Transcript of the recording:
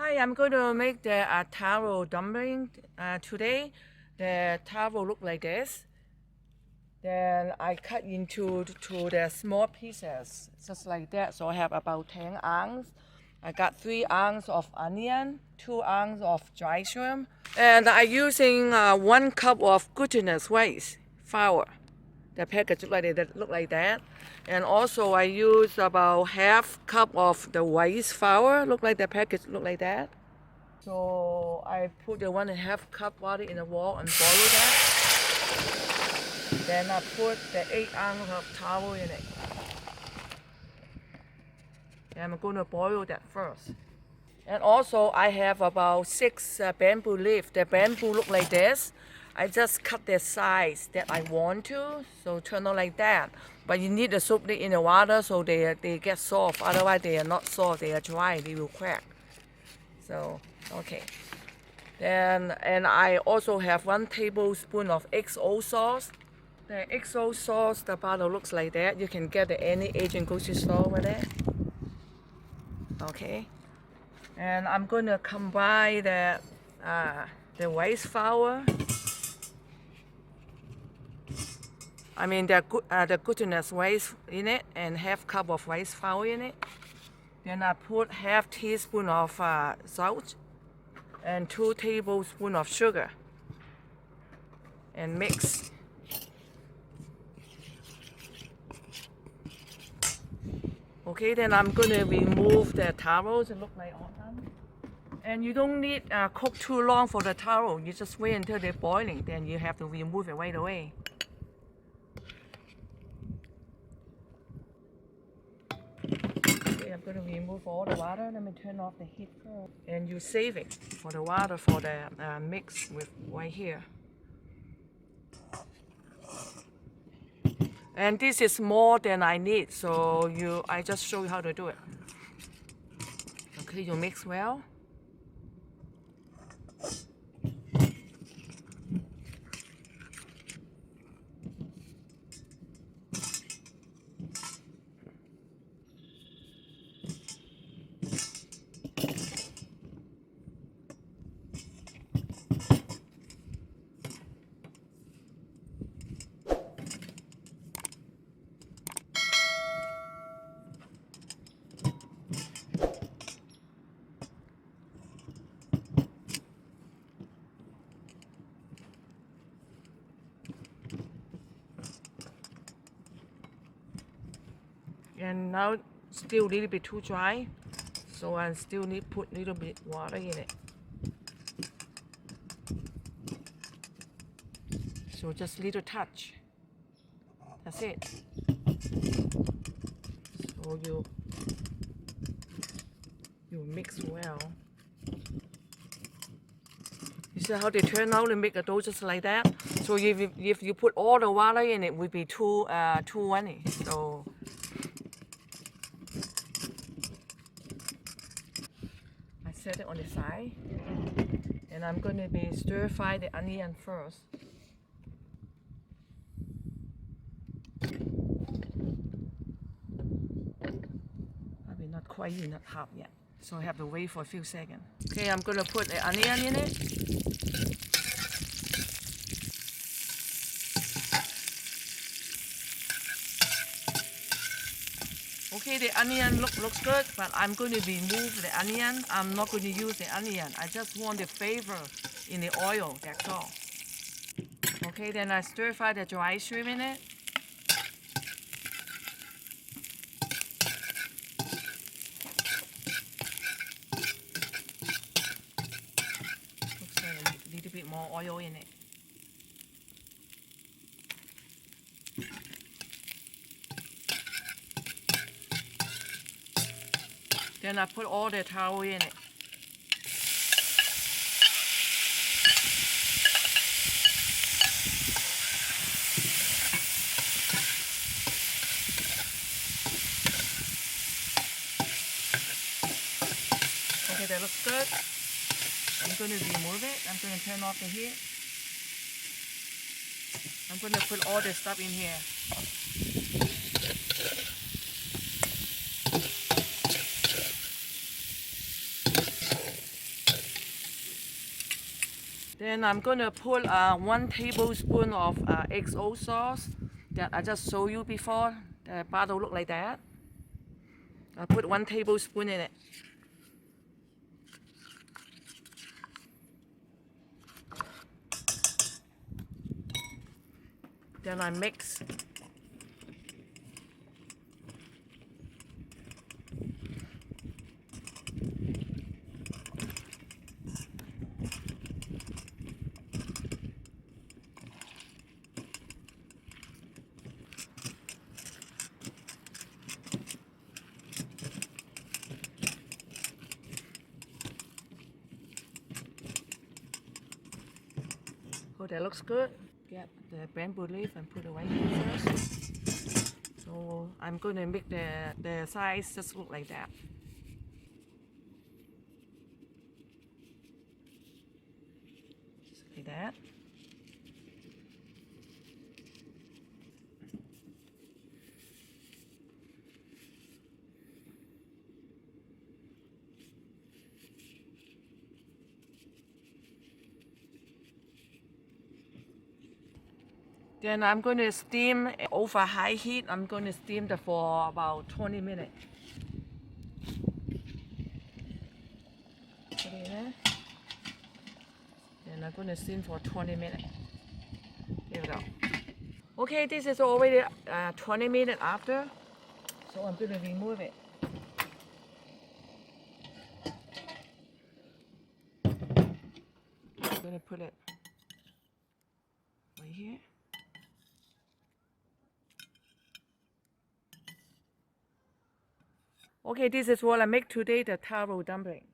Hi, I'm going to make the taro dumpling today. The taro look like this. Then I cut into the small pieces, just like that. So I have about 10 ounces. I got 3 ounces of onion, 2 ounces of dry shrimp, and I'm using 1 cup of glutinous rice flour. The package look like that. And also I use about half cup of the rice flour. Look like the package look like that. So I put the 1.5 cup water in the wall and boil that. Then I put the 8 ounces of taro in it. And I'm going to boil that first. And also I have about 6 bamboo leaves. The bamboo look like this. I just cut the size that I want to, so turn out like that. But you need to soak it in the water so they get soft. Otherwise they are not soft, they are dry, they will crack. So, okay. Then, and I also have 1 tablespoon of XO sauce. The XO sauce, the bottle looks like that. You can get at any Asian grocery store over there. Okay. And I'm going to combine the rice flour. I mean the glutinous rice in it, and half cup of rice flour in it. Then I put half teaspoon of salt and 2 tablespoons of sugar and mix. Okay, then I'm going to remove the taros. It look like all done. And you don't need cook too long for the taro. You just wait until they're boiling. Then you have to remove it right away. Okay, I'm going to remove all the water. Let me turn off the heat first. And you save it for the water for the mix with right here. And this is more than I need, so I just show you how to do it. Okay, you mix well. And now still a little bit too dry, so I still need put a little bit water in it. So just little touch. That's it. So you mix well. You see how they turn out and make a dough just like that. So if you put all the water in, it would be too runny. So I set it on the side, and I'm going to be stir fry the onion first. Probably not quite enough hot yet, so I have to wait for a few seconds. Okay, I'm going to put the onion in it. Okay, the onion looks good, but I'm going to remove the onion. I'm not going to use the onion. I just want the flavor in the oil, that's all. Okay, then I stir fry the dry shrimp in it. Looks like a little bit more oil in it. Then I put all the taro in it. Okay, that looks good. I'm going to remove it. I'm going to turn off the heat. I'm going to put all the stuff in here. Then I'm gonna put 1 tablespoon of XO sauce that I just showed you before. The bottle look like that. I put 1 tablespoon in it. Then I mix. Oh, that looks good. Get the bamboo leaf and put it right here first. So I'm going to make the size just look like that. Just like that. Then I'm going to steam over high heat. I'm going to steam it for about 20 minutes. Put it in there. Then I'm going to steam for 20 minutes. Here we go. Okay, this is already 20 minutes after. So I'm going to remove it. I'm going to put it right here. Okay, this is what I make today, the taro dumpling.